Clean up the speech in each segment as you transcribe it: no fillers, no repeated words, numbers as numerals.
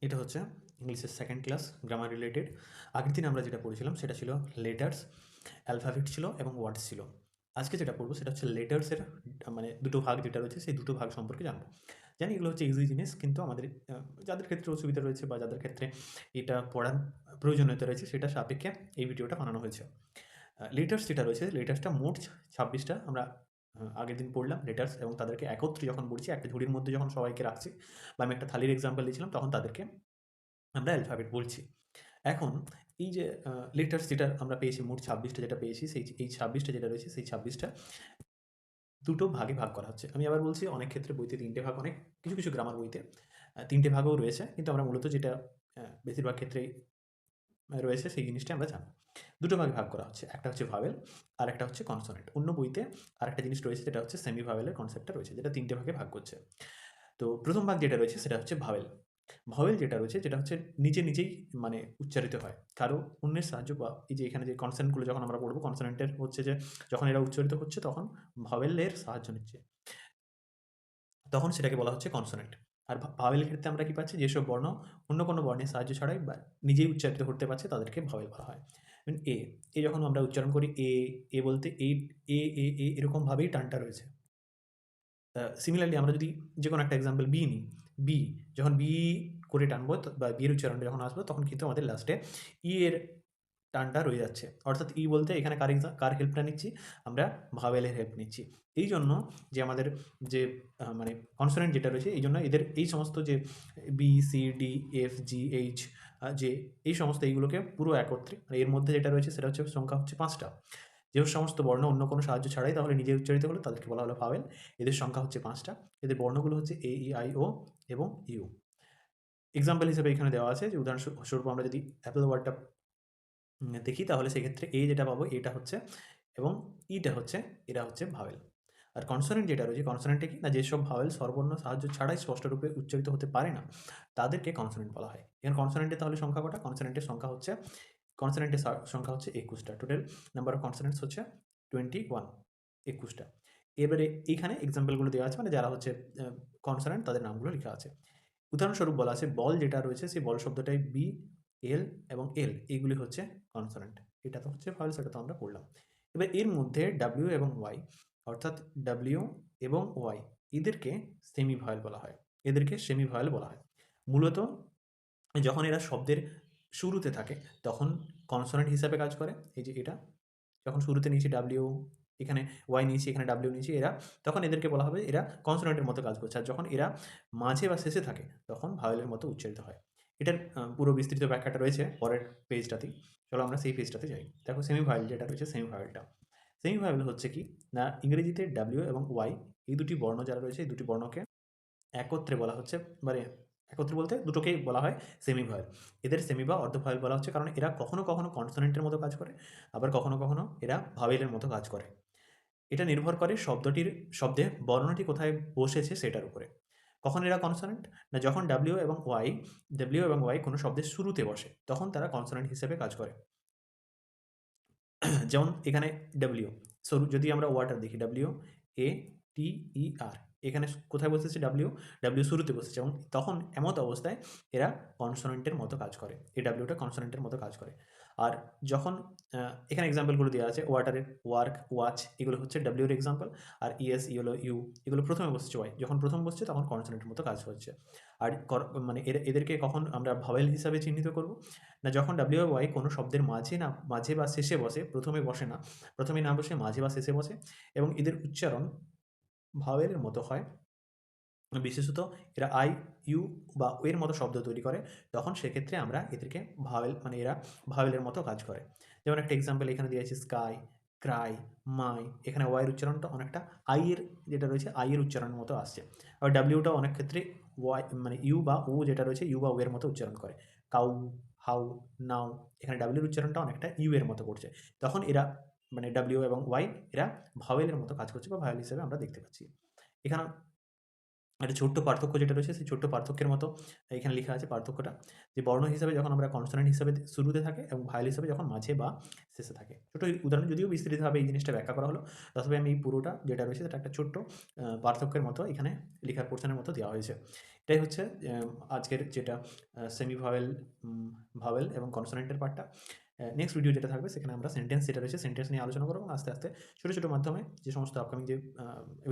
এটা হচ্ছে ইংলিশের সেকেন্ড ক্লাস গ্রামার রিলেটেড। আগের দিন আমরা যেটা পড়েছিলাম সেটা ছিল লেটার্স, অ্যালফাবেট ছিল এবং ওয়ার্ডস ছিল। আজকে যেটা পড়বো সেটা হচ্ছে লেটার্সের মানে দুটো ভাগ যেটা রয়েছে সেই দুটো ভাগ সম্পর্কে জানবো। জানি এগুলো হচ্ছে ইজি জিনিস, কিন্তু আমাদের যাদের ক্ষেত্রে অসুবিধা রয়েছে বা যাদের ক্ষেত্রে এটা পড়ার প্রয়োজনীয়তা রয়েছে সেটা সাপেক্ষে এই ভিডিওটা বানানো হয়েছে। লেটার্স যেটা রয়েছে লেটার্সটা মোট 26টা আমরা আগের দিন পড়লাম লেটার্স, এবং তাদেরকে একত্রে যখন পড়ছি একটা ঝুড়ির মধ্যে যখন সবাইকে রাখছি বা আমি একটা থালির এক্সাম্পল দিয়েছিলাম তখন তাদেরকে আমরা অ্যালফাবেট বলছি। এখন এই যে লেটার্স যেটা আমরা পেয়েছি মোট 26টা যেটা পেয়েছি সেই এই 26টা যেটা রয়েছে সেই 26টা দুটো ভাগে ভাগ করা হচ্ছে। আমি আবার বলছি অনেক ক্ষেত্রে বইতে ৩টে ভাগ, অনেক কিছু, কিছু গ্রামার বইতে ৩টে ভাগও রয়েছে। কিন্তু আমরা মূলত যেটা বেশিরভাগ ক্ষেত্রেই রয়েছে সেই জিনিসটা আমরা জানি। দুটো ভাগে ভাগ করা হচ্ছে। একটা হচ্ছে ভাওয়েল আর একটা হচ্ছে কনসোনেন্ট। অন্য বইতে আরেকটা জিনিস রয়েছে যেটা হচ্ছে সেমি ভাওয়েলের কনসেপ্টটা রয়েছে, যেটা ৩টে ভাগে ভাগ করছে। তো প্রথম ভাগ যেটা রয়েছে সেটা হচ্ছে ভাওয়েল। ভাওয়েল যেটা রয়েছে যেটা হচ্ছে নিজে নিজেই মানে উচ্চারিত হয়। কারো অন্যের সাহায্য বা এই যে এখানে যে কনসোনেন্টগুলো যখন আমরা পড়বো, কনসোনেন্টের হচ্ছে যে যখন এরা উচ্চারিত হচ্ছে তখন ভাওয়েলের সাহায্য নিচ্ছে। তখন সেটাকে বলা হচ্ছে কনসোনেন্ট। আর ভাওয়েলের ক্ষেত্রে আমরা কি পাচ্ছি? যেসব বর্ণ অন্য কোনো বর্ণের সাহায্য ছাড়াই বা নিজেই উচ্চারিত করতে পারছে তাদেরকে ভাওয়েল বলা হয়। যেমন এ, এ যখন আমরা উচ্চারণ করি এ, এ বলতে এই এ এরকমভাবেই টানটা রয়েছে। সিমিলারলি আমরা যদি যে কোনো একটা এক্সাম্পল বি নিই, বি যখন বি করে টানবো বা বি এর উচ্চারণে যখন আসবো তখন কিন্তু আমাদের লাস্টে ই এর টানটা রয়ে যাচ্ছে। অর্থাৎ ই বলতে এখানে কার হেল্পটা নিচ্ছি? আমরা ভাওয়েলের হেল্প নিচ্ছি। এই জন্য যে আমাদের যে মানে কনসোনেন্ট যেটা রয়েছে এই জন্য এদের এই সমস্ত যে বি, সি, ডি, এফ, জি, এইচ, যে এই সমস্ত এইগুলোকে পুরো একত্রে আর এর মধ্যে যেটা রয়েছে সেটা হচ্ছে সংখ্যা হচ্ছে ৫টা। যে সমস্ত বর্ণ অন্য কোনো সাহায্য ছাড়াই তাহলে নিজে উচ্চারিত হলো তাদেরকে বলা হলো ভাওয়েল। এদের সংখ্যা হচ্ছে ৫টা। এদের বর্ণগুলো হচ্ছে এ, ই, আই, ও এবং ইউ। এক্সাম্পল হিসেবে এখানে দেওয়া আছে যে উদাহরণস্বরূপ আমরা যদি অ্যাপল ওয়ার্ডটা দেখি তাহলে সেক্ষেত্রে এ যেটা পাবো এটা হচ্ছে, এবং ইটা হচ্ছে, এরা হচ্ছে ভাওয়েল। আর কনসোনেন্ট যেটা রয়েছে কনসোনেন্টে কি না, যেসব ভাওয়েল স্বরবর্ণ সাহায্য ছাড়াই স্পষ্টরূপে উচ্চারিত হতে পারে না তাদেরকে কনসোনেন্ট বলা হয়। এখানে কনসোনেন্টের তাহলে সংখ্যা কটা? কনসোনেন্টের সংখ্যা হচ্ছে ২১টা। টোটাল নাম্বার অফ কনসোনেন্টস হচ্ছে 21, ২১টা। এবারে এখানে এক্সাম্পলগুলো দেওয়া আছে, মানে যারা হচ্ছে কনসোনেন্ট তাদের নামগুলো লেখা আছে। উদাহরণস্বরূপ বলা আছে বল যেটা রয়েছে সেই বল শব্দটায় বি, এল এবং এল এইগুলি হচ্ছে কনসোনেন্ট। এটা তো হচ্ছে ভাওয়েল, সেটা তো আমরা পড়লাম। এবার এর মধ্যে ডাব্লিউ এবং ওয়াই, অর্থাৎ ডাব্লিউ এবং ওয়াই এদেরকে সেমি ভাওয়েল বলা হয়। এদেরকে সেমি ভাওয়েল বলা হয়। মূলত যখন এরা শব্দের শুরুতে থাকে তখন কনসোনেন্ট হিসাবে কাজ করে। এই যে এটা যখন শুরুতে নিয়েছি ডাব্লিউ, এখানে ওয়াই নিয়েছি, এখানে ডাব্লিউ নিয়েছি, এরা তখন এদেরকে বলা হবে এরা কনসোনেন্টের মতো কাজ করছে। আর যখন এরা মাঝে বা শেষে থাকে তখন ভাওয়েলের মতো উচ্চারিত হয়। এটার পুরো বিস্তৃত ব্যাখ্যাটা রয়েছে পরের পেজটাতেই। চলো আমরা সেই পেজটাতে যাই। দেখো সেমি ভাওয়েল যেটা রয়েছে সেমি ভাওয়েলটা, সেমি ভাওয়েল হচ্ছে কি না, ইংরেজিতে ডাব্লিউ এবং ওয়াই এই দুটি বর্ণ যারা রয়েছে এই দুটি বর্ণকে একত্রে বলা হচ্ছে, মানে একত্রে বলতে দুটোকেই বলা হয় সেমি ভয়েল। এদের সেমি বা অর্ধ ভয়েল বলা হচ্ছে কারণ এরা কখনো কখনো কনসোনেন্টের মতো কাজ করে, আবার কখনো কখনো এরা ভাওয়েলের মতো কাজ করে। এটা নির্ভর করে শব্দে বর্ণটি কোথায় বসেছে সেটার উপরে। কখন এরা কনসোনেন্ট? না যখন ডাব্লিউ এবং ওয়াই কোনো শব্দের শুরুতে বসে তখন তারা কনসোনেন্ট হিসেবে কাজ করে। যেমন এখানে ডাব্লিউ, সরু যদি আমরা ওয়াটার দেখি ডাব্লিউ এ টি ই আর, এখানে কোথায় বসেছে ডাব্লিউ? ডাব্লিউ শুরুতে বসেছে, এবং তখন এমত অবস্থায় এরা কনসোনেন্টের মতো কাজ করে। এই ডাব্লিউটা কনসোনেন্টের মতো কাজ করে। আর যখন এখানে এক্সাম্পলগুলো দেওয়া আছে ওয়াটারের ওয়ার্ক, ওয়াচ এগুলো হচ্ছে ডাব্লিউর এক্সাম্পল। আর ইএস, ইয়েলো, ইউ এগুলো প্রথমে বসছে ওয়াই, যখন প্রথম বসছে তখন কনসোনেন্টের মতো কাজ হচ্ছে। আর মানে এদেরকে কখন আমরা ভাওয়েল হিসাবে চিহ্নিত করব? না যখন ডাব্লিউ আর ওয়াই কোনো শব্দের মাঝে বা শেষে বসে, প্রথমে বসে না, প্রথমে না বসে মাঝে বা শেষে বসে, এবং এদের উচ্চারণ ভাওয়েলের মতো হয়। বিশেষত এরা আই, ইউ বা ও এর মতো শব্দ তৈরি করে, তখন সেক্ষেত্রে আমরা এদেরকে ভাওয়েল, মানে এরা ভাওয়েলের মতো কাজ করে। যেমন একটা এক্সাম্পল এখানে দিয়েছি স্কাই, ক্রাই, মাই, এখানে ওয়াই এর উচ্চারণটা অনেকটা আই এর, যেটা রয়েছে আই এর উচ্চারণের মতো আসছে। আবার ডাব্লিউটাও অনেক ক্ষেত্রে ওয়াই মানে ইউ বা ও যেটা রয়েছে ইউ বা ও এর মতো উচ্চারণ করে। কাউ, হাউ, নাও, এখানে ডাব্লিউর উচ্চারণটা অনেকটা ইউ এর মতো করছে। তখন এরা মানে ডাব্লিউ এবং ওয়াই এরা ভাওয়েলের মতো কাজ করছে বা ভাওয়েল হিসেবে আমরা দেখতে পাচ্ছি। এখানে একটা ছোট্ট পার্থক্য যেটা রয়েছে সেই ছোট্ট পার্থক্যের মতো এখানে লেখা আছে পার্থক্যটা, যে বর্ণ হিসাবে যখন আমরা কনসোনেন্ট হিসাবে শুরুতে থাকে এবং ভায়েল হিসাবে যখন মাঝে বা শেষে থাকে। ছোট উদাহরণ, যদিও বিস্তৃতভাবে এই জিনিসটা ব্যাখ্যা করা হলো, তথাপি আমি এই পুরোটা যেটা রয়েছে সেটা একটা ছোট্ট পার্থক্যের মতো এখানে লেখার পোর্শনের মতো দেওয়া হয়েছে। এটাই হচ্ছে আজকের যেটা সেমি ভাওয়েল, ভাওয়েল এবং কনসোনেন্টের পার্টটা। নেক্সট ভিডিও যেটা থাকবে সেখানে আমরা সেন্টেন্স যেটা রয়েছে সেন্টেন্স নিয়ে আলোচনা করব এবং আস্তে আস্তে ছোটো ছোটো মাধ্যমে যে সমস্ত আপকামিং যে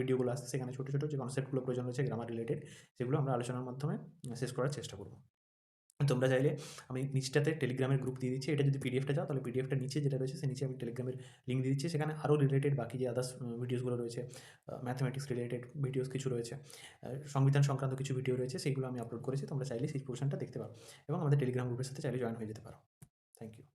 ভিডিওগুলো আসছে সেখানে ছোটো ছোটো যে কনসেপ্টগুলো প্রয়োজন রয়েছে গ্রামার রিলেটেড, সেগুলো আমরা আলোচনার মাধ্যমে শেষ করার চেষ্টা করব। তোমরা চাইলে, আমি নিচটাতে টেলিগ্রামের গ্রুপ দিয়ে দিচ্ছি, এটা যদি পিডিএফটা চাও তাহলে পিডিএফটা নিচে যেটা রয়েছে সেই নিচে আমি টেলিগ্রামের লিঙ্ক দিয়ে দিচ্ছি, সেখানে আরও রিলেটেড বাকি যে আদার্স ভিডিওসগুলো রয়েছে, ম্যাথমেটিক্স রিলেটেড ভিডিওস কিছু রয়েছে, সংবিধান সংক্রান্ত কিছু ভিডিও রয়েছে, সেইগুলো আমি আপলোড করেছি, তোমরা চাইলে সেই পোর্শনটা দেখতে পারো এবং আমাদের টেলিগ্রাম গ্রুপের সাথে চাইলে জয়েন হয়ে যেতে পারো। Thank you.